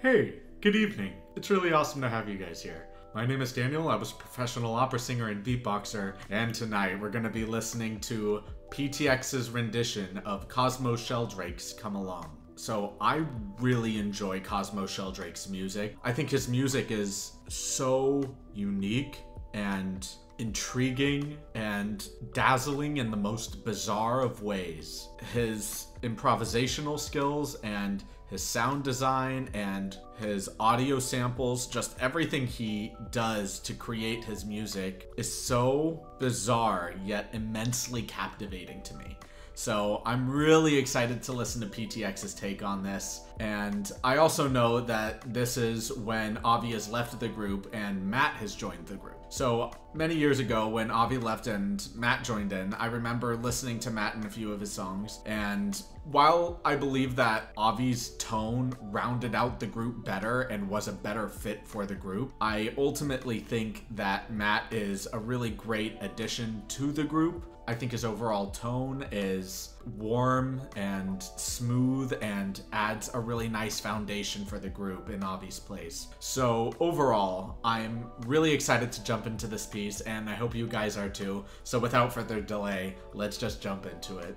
Hey, good evening. It's really awesome to have you guys here. My name is Daniel, I was a professional opera singer and beatboxer, and tonight we're going to be listening to PTX's rendition of Cosmo Sheldrake's Come Along. So I really enjoy Cosmo Sheldrake's music. I think his music is so unique and intriguing and dazzling in the most bizarre of ways. His improvisational skills and his sound design and his audio samples, just everything he does to create his music is so bizarre yet immensely captivating to me. So I'm really excited to listen to PTX's take on this. And I also know that this is when Avi has left the group and Matt has joined the group. So many years ago when Avi left and Matt joined in, I remember listening to Matt in a few of his songs. And while I believe that Avi's tone rounded out the group better and was a better fit for the group, I ultimately think that Matt is a really great addition to the group. I think his overall tone is warm and smooth and adds a really nice foundation for the group in Avi's place. So overall, I'm really excited to jump into this piece, and I hope you guys are too. So without further delay, let's just jump into it.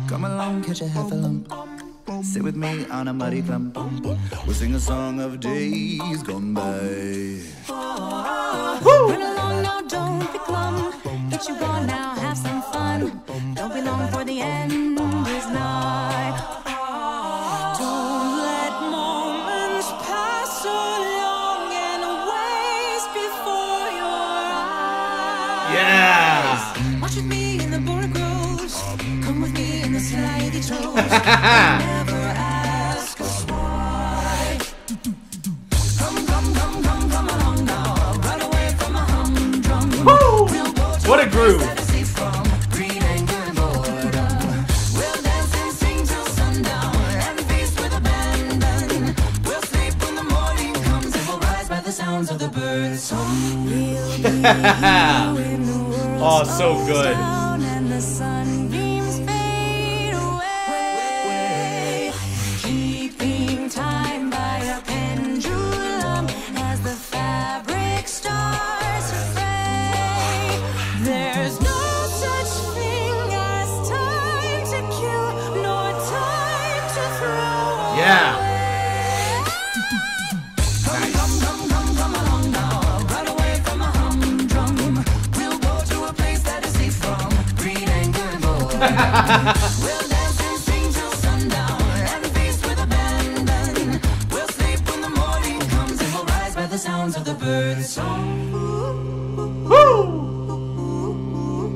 Come along, catch a half a lump. Sit with me on a muddy clump. We'll sing a song of days gone by. Run along now, don't be glum. Get you on now, have some fun. Don't be long for the end is nigh. Don't let moments pass along and waste before your eyes. Yeah! Watch with me in the border groves. Come with me in the slidey toes. What a groove! Oh, so good. Keeping time by a pendulum as the fabric starts to fray. There's no such thing as time to kill, nor time to throw. Yeah. Come along now, run away from a humdrum. We'll go to a place that is safe from greed and good boredom. We'll dance and sing till sundown and feast with abandon. We'll sleep when the morning comes and we'll rise by the sounds of the birds' song. Woo!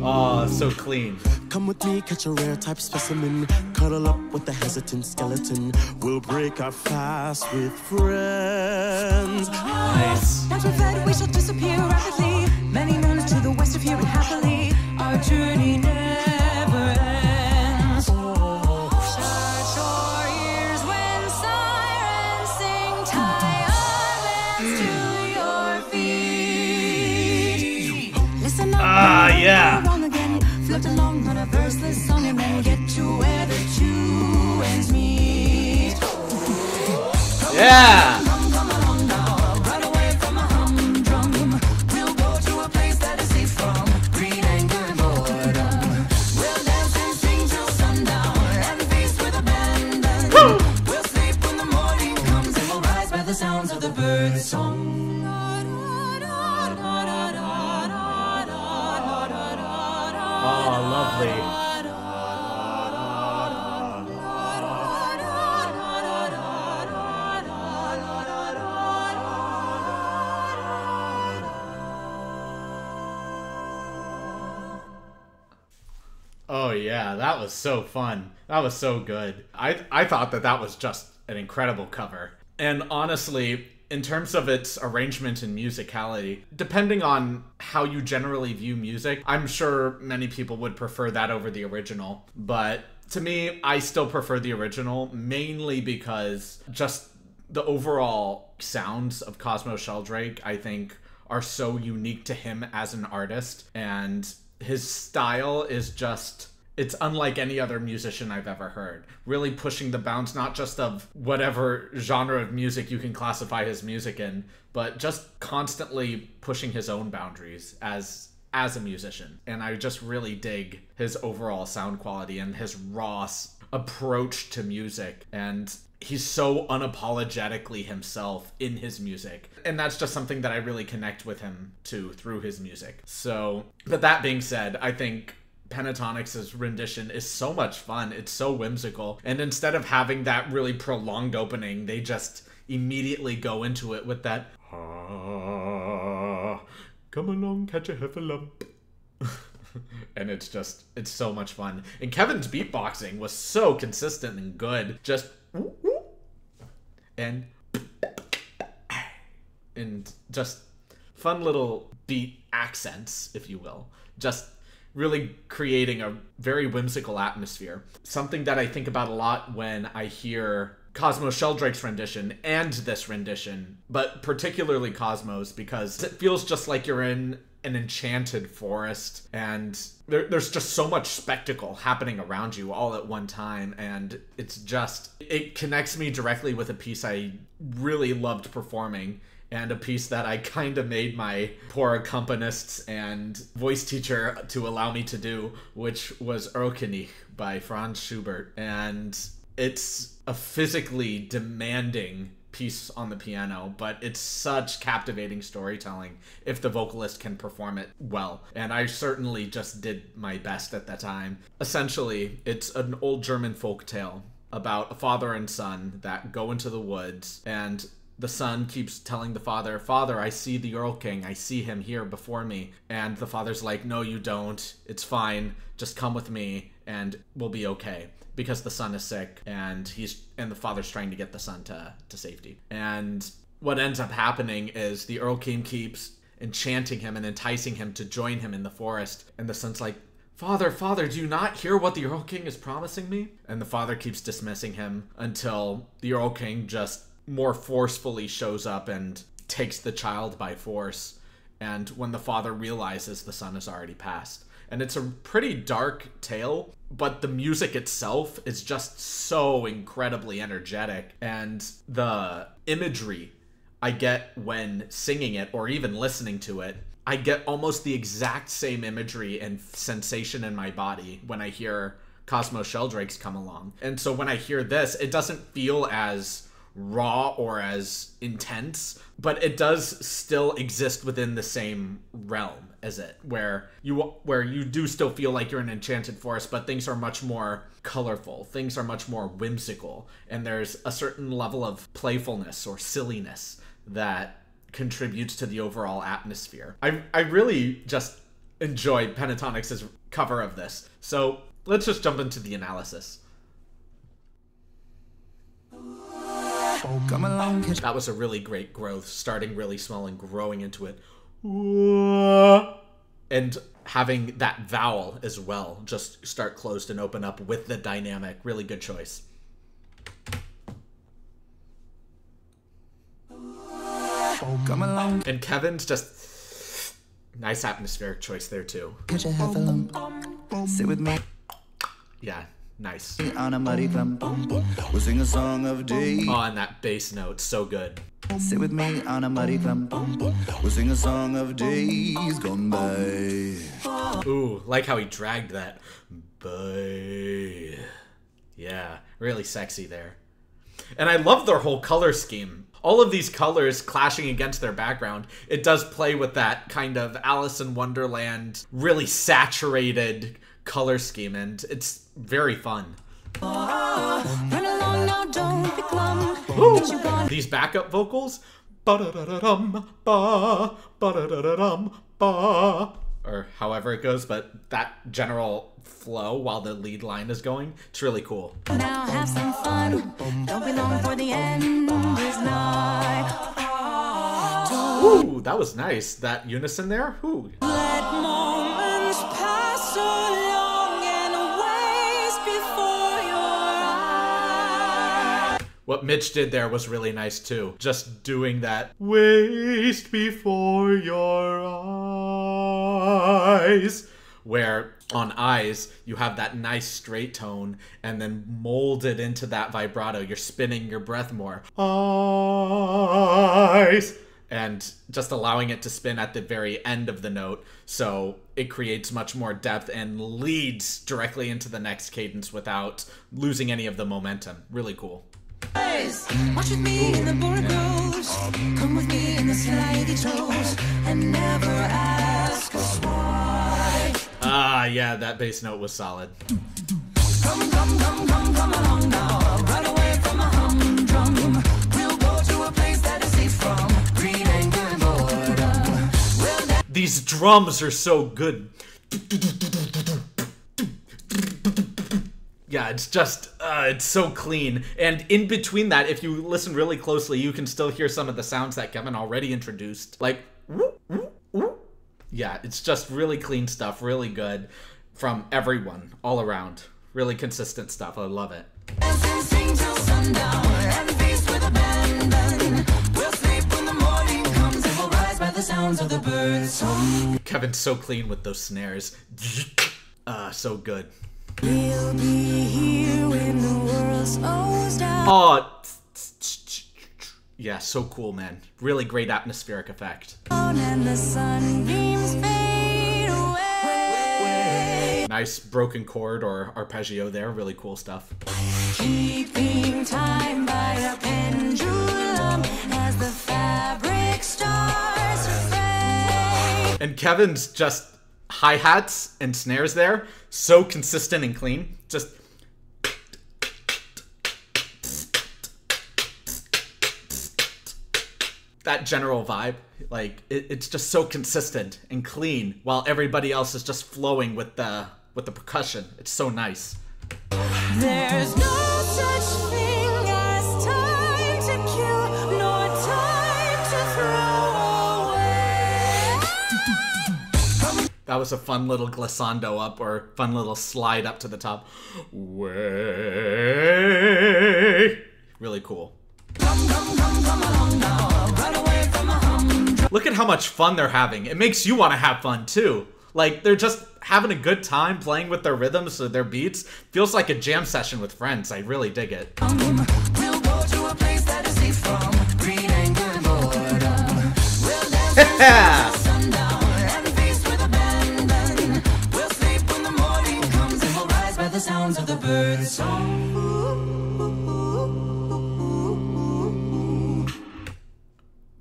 Oh, so clean. Come with me, catch a rare type specimen. Cuddle up with the hesitant skeleton. We'll break our fast with friends. Nice. Once we're fed, we shall disappear rapidly. Many moons to the west of here and happily. Our journey never ends. Shut your ears when sirens sing. Tie our lands to your feet. Listen up. Yeah. Wrong again. Float along on a verseless song and then get to where the two ends meet. Yeah. Come along now, run away from a humdrum. We'll go to a place that is safe from greed and good boredom. We'll dance and sing till sundown and feast with abandon. We'll sleep when the morning comes and we'll rise by the sounds of the birds' song. Oh, lovely. Oh yeah, that was so fun. That was so good. I thought that was just an incredible cover. And honestly, in terms of its arrangement and musicality, depending on how you generally view music, I'm sure many people would prefer that over the original. But to me, I still prefer the original, mainly because just the overall sounds of Cosmo Sheldrake, I think, are so unique to him as an artist. And his style is just it's unlike any other musician I've ever heard. Really pushing the bounds, not just of whatever genre of music you can classify his music in, but just constantly pushing his own boundaries as a musician. And I just really dig his overall sound quality and his raw approach to music. And he's so unapologetically himself in his music. And that's just something that I really connect with him to through his music. So, but that being said, I think Pentatonix's rendition is so much fun. It's so whimsical. And instead of having that really prolonged opening, they just immediately go into it with that, come along, catch a heffalump. And it's so much fun. And Kevin's beatboxing was so consistent and good. Just, and just fun little beat accents, if you will. Just really creating a very whimsical atmosphere. Something that I think about a lot when I hear Cosmo's Sheldrake's rendition and this rendition, but particularly Cosmo's, because it feels just like you're in an enchanted forest, and there's just so much spectacle happening around you all at one time, and it connects me directly with a piece I really loved performing, and a piece that I kind of made my poor accompanists and voice teacher to allow me to do, which was Erlkönig by Franz Schubert. And it's a physically demanding piece on the piano, but it's such captivating storytelling if the vocalist can perform it well. And I certainly just did my best at that time. Essentially, it's an old German folk tale about a father and son that go into the woods, and the son keeps telling the father, "Father, I see the Earl King. I see him here before me." And the father's like, "No, you don't. It's fine. Just come with me and we'll be okay." Because the son is sick, and the father's trying to get the son to safety. And what ends up happening is the Earl King keeps enchanting him and enticing him to join him in the forest. And the son's like, Father, do you not hear what the Earl King is promising me?" And the father keeps dismissing him until the Earl King just more forcefully shows up and takes the child by force. And when the father realizes the son has already passed. And it's a pretty dark tale, but the music itself is just so incredibly energetic. And the imagery I get when singing it, or even listening to it, I get almost the exact same imagery and sensation in my body when I hear Cosmo Sheldrake's come along. And so when I hear this, it doesn't feel as raw or as intense, but it does still exist within the same realm as it, where you do still feel like you're in an enchanted forest, but things are much more colorful, things are much more whimsical, and there's a certain level of playfulness or silliness that contributes to the overall atmosphere. I really just enjoyed Pentatonix's cover of this. So let's just jump into the analysis. Come along, That was a really great growth, starting really small and growing into it. And having that vowel as well, just start closed and open up with the dynamic. Really good choice. come along, And Kevin's just nice atmospheric choice there too. catch a heffalump. Sit with me Yeah, nice. on a muddy clump. We'll sing a song of days. Oh, and that bass note, so good. Sit with me on a muddy clump. We'll sing a song of days gone by. Ooh, like how he dragged that. Bye. Yeah, really sexy there. And I love their whole color scheme. All of these colors clashing against their background. It does play with that kind of Alice in Wonderland, really saturated color scheme, and it's very fun. Run along now, don't be glum. That you gone These backup vocals, ba-da-da-da-dum, ba, ba-da-da-da-dum, ba, or however it goes, but that general flow while the lead line is going, it's really cool. now, have some fun. Don't be long for the end is nigh. Ooh, that was nice. That unison there. Ooh. Let moments pass along and waste before your eyes. What Mitch did there was really nice too. Just doing that waste before your eyes. where on eyes you have that nice straight tone and then molded into that vibrato. You're spinning your breath more. Eyes. And just allowing it to spin at the very end of the note, so it creates much more depth and leads directly into the next cadence without losing any of the momentum. Really cool. Watch with me in the burgos. Come with me in the slidey toes. And never ask us why. Ah, yeah, that bass note was solid. Come along now. Right away from a humdrum. We'll go to a place that is safe from greed, anger, and boredom. These drums are so good. Yeah, it's just, it's so clean. And in between that, if you listen really closely, you can still hear some of the sounds that Kevin already introduced. Like, whoop, whoop, whoop. Yeah, it's just really clean stuff, really good from everyone, all around. Really consistent stuff. I love it. Sing till sundown and feast with abandon. We'll sleep when the morning comes and we'll rise by the sounds of the birds. Kevin's so clean with those snares. So good. We'll be here when the world slows down. Oh, yeah, so cool, man. Really great atmospheric effect. And the sunbeams fade away. Nice broken chord or arpeggio there. Really cool stuff. Keeping time by a pendulum as the fabric starts to fade. And Kevin's just hi-hats and snares there, so consistent and clean. Just that general vibe, like it's just so consistent and clean, while everybody else is just flowing with the percussion. It's so nice. There's no such thing as time to kill, nor time to throw away. That was a fun little glissando up, or fun little slide up to the top. Way. Really cool. Come along now, run away from a humdrum. Look at how much fun they're having. It makes you want to have fun too. Like, they're just having a good time playing with their rhythms or their beats. Feels like a jam session with friends. I really dig it. We'll go to a place that is safe from greed, anger, and boredom. We'll dance till sundown and feast with abandon. We'll sleep when the morning comes and we'll rise by the sounds of the birds' song.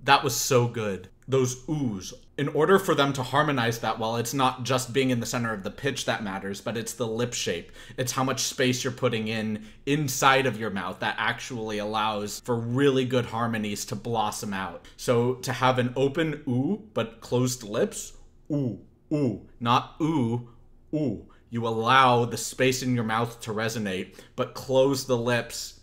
That was so good. Those oohs. In order for them to harmonize that well, it's not just being in the center of the pitch that matters, but it's the lip shape. It's how much space you're putting in inside of your mouth that actually allows for really good harmonies to blossom out. So to have an open ooh, but closed lips, ooh, ooh, not ooh, ooh. You allow the space in your mouth to resonate, but close the lips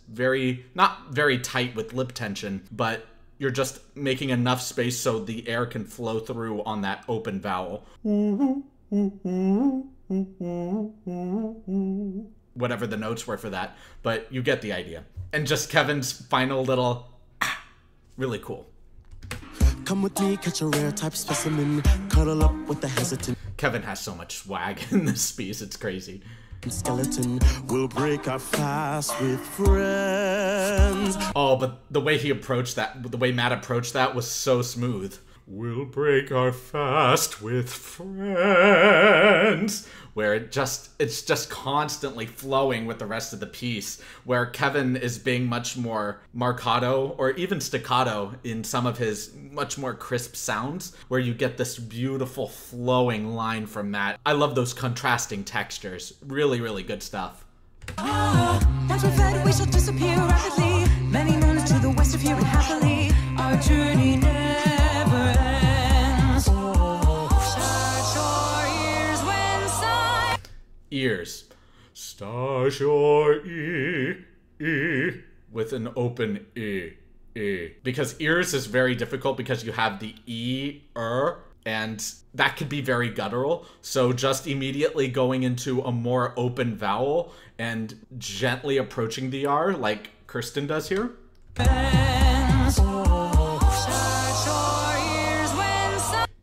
not very tight with lip tension, but you're just making enough space so the air can flow through on that open vowel. Whatever the notes were for that, but you get the idea. And just Kevin's final little really cool. Come with me, catch a rare type specimen, cuddle up with the hesitant Kevin has so much swag in this piece, it's crazy. skeleton. We'll break our fast with friends. Oh, but the way he approached that, the way Matt approached that was so smooth. We'll break our fast with friends. Where it's just constantly flowing with the rest of the piece. Where Kevin is being much more marcato or even staccato in some of his much more crisp sounds. Where you get this beautiful flowing line from Matt. I love those contrasting textures. Really, really good stuff. Once we're fed, we shall disappear rapidly. Many moons to the west of here and happily. Our journey never ends. Shut your ears when ears. Stash your E with an open E. Because ears is very difficult because you have the E, and that could be very guttural. So just immediately going into a more open vowel and gently approaching the R like Kirsten does here.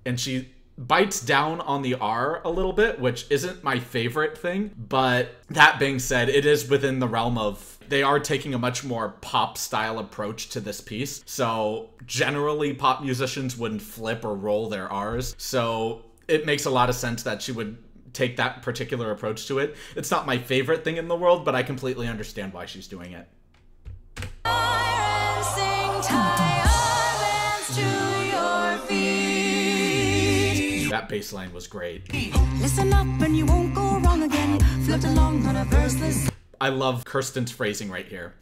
And she bites down on the R a little bit, which isn't my favorite thing. But that being said, it is within the realm of, they are taking a much more pop style approach to this piece. So generally pop musicians wouldn't flip or roll their R's. So it makes a lot of sense that she would take that particular approach to it. It's not my favorite thing in the world, but I completely understand why she's doing it. That bass line was great. Listen up and you won't go wrong again. Float along on a verseless. I love Kirsten's phrasing right here.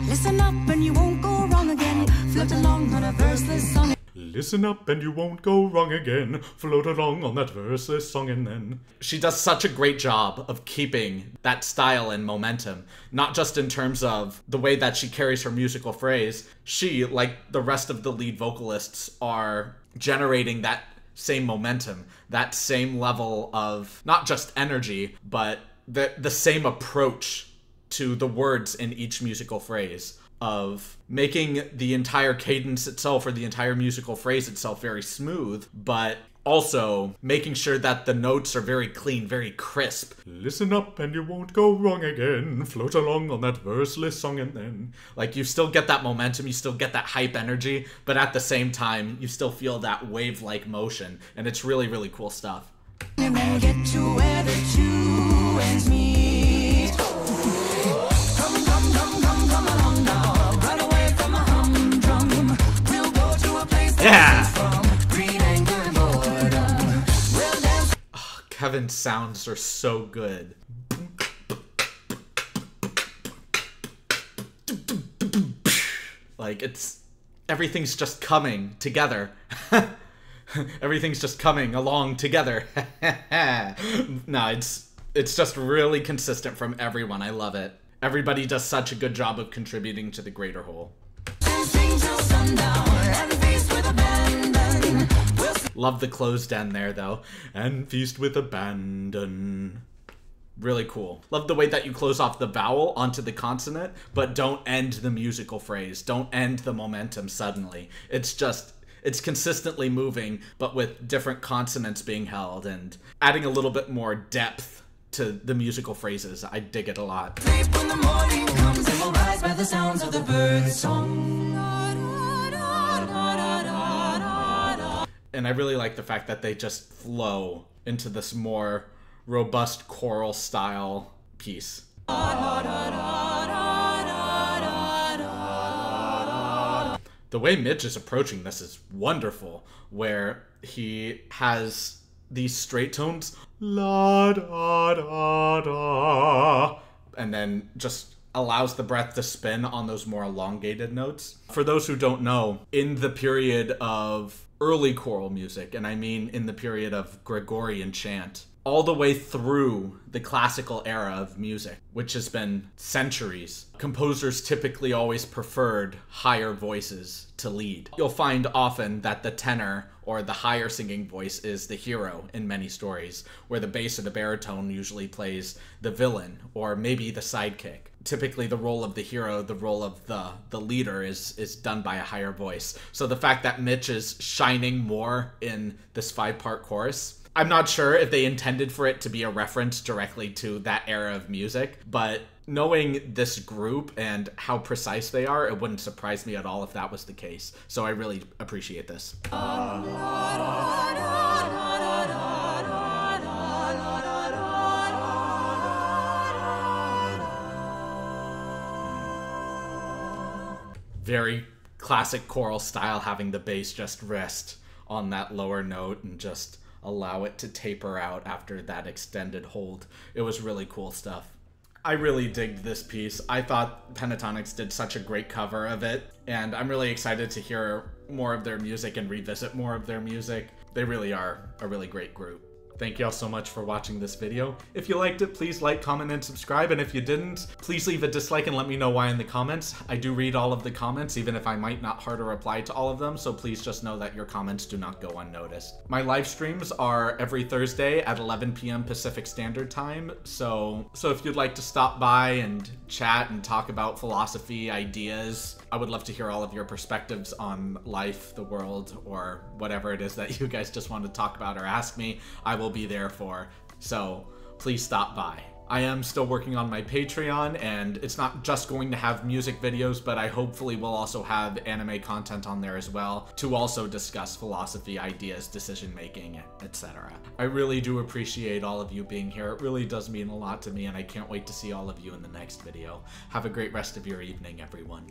Listen up and you won't go wrong again. Float along on a verseless song. Listen up and you won't go wrong again. Float along on that verseless song and then. She does such a great job of keeping that style and momentum. Not just in terms of the way that she carries her musical phrase. She, like the rest of the lead vocalists, are generating that same momentum. That same level of not just energy, but the same approach to the words in each musical phrase, of making the entire cadence itself or the entire musical phrase itself very smooth, but also making sure that the notes are very clean, very crisp. Listen up and you won't go wrong again. Float along on that verseless song and then. Like, you still get that momentum, you still get that hype energy, but at the same time, you still feel that wave-like motion, and it's really, really cool stuff. And then get to where the two ends meet. Come along now. Run away from a humdrum. We'll go to a place Yeah! from green anger and boredom. We'll dance. Oh, Kevin's sounds are so good. Like, everything's just coming together. Everything's just coming along together. No, it's just really consistent from everyone. I love it. Everybody does such a good job of contributing to the greater whole. Sing till sundown and feast with abandon. Love the closed end there, though. And feast with abandon. Really cool. Love the way that you close off the vowel onto the consonant, but don't end the musical phrase. Don't end the momentum suddenly. It's consistently moving, but with different consonants being held and adding a little bit more depth to the musical phrases. I dig it a lot. Sleep when the morning comes and we'll rise by the sounds of the birds' song. And I really like the fact that they just flow into this more robust choral style piece. The way Mitch is approaching this is wonderful, where he has these straight tones, la da da da, and then just allows the breath to spin on those more elongated notes. For those who don't know, in the period of early choral music, and I mean in the period of Gregorian chant, all the way through the classical era of music, which has been centuries, composers typically always preferred higher voices to lead. You'll find often that the tenor or the higher singing voice is the hero in many stories, where the bass or the baritone usually plays the villain or maybe the sidekick. Typically the role of the hero, the role of the leader is done by a higher voice. So the fact that Mitch is shining more in this 5-part chorus, I'm not sure if they intended for it to be a reference directly to that era of music, but knowing this group and how precise they are, it wouldn't surprise me at all if that was the case. So I really appreciate this. Very classic choral style, having the bass just rest on that lower note and just allow it to taper out after that extended hold. It was really cool stuff. I really digged this piece. I thought Pentatonix did such a great cover of it, and I'm really excited to hear more of their music and revisit more of their music. They really are a really great group. Thank y'all so much for watching this video. If you liked it, please like, comment, and subscribe. And if you didn't, please leave a dislike and let me know why in the comments. I do read all of the comments, even if I might not heart or reply to all of them, so please just know that your comments do not go unnoticed. My live streams are every Thursday at 11 p.m. Pacific Standard Time, so if you'd like to stop by and chat and talk about philosophy, ideas, I would love to hear all of your perspectives on life, the world, or whatever it is that you guys just want to talk about or ask me. I will be there for, so please stop by. I am still working on my Patreon, and it's not just going to have music videos, but I hopefully will also have anime content on there as well to also discuss philosophy, ideas, decision making, etc. I really do appreciate all of you being here. It really does mean a lot to me, and I can't wait to see all of you in the next video. Have a great rest of your evening, everyone.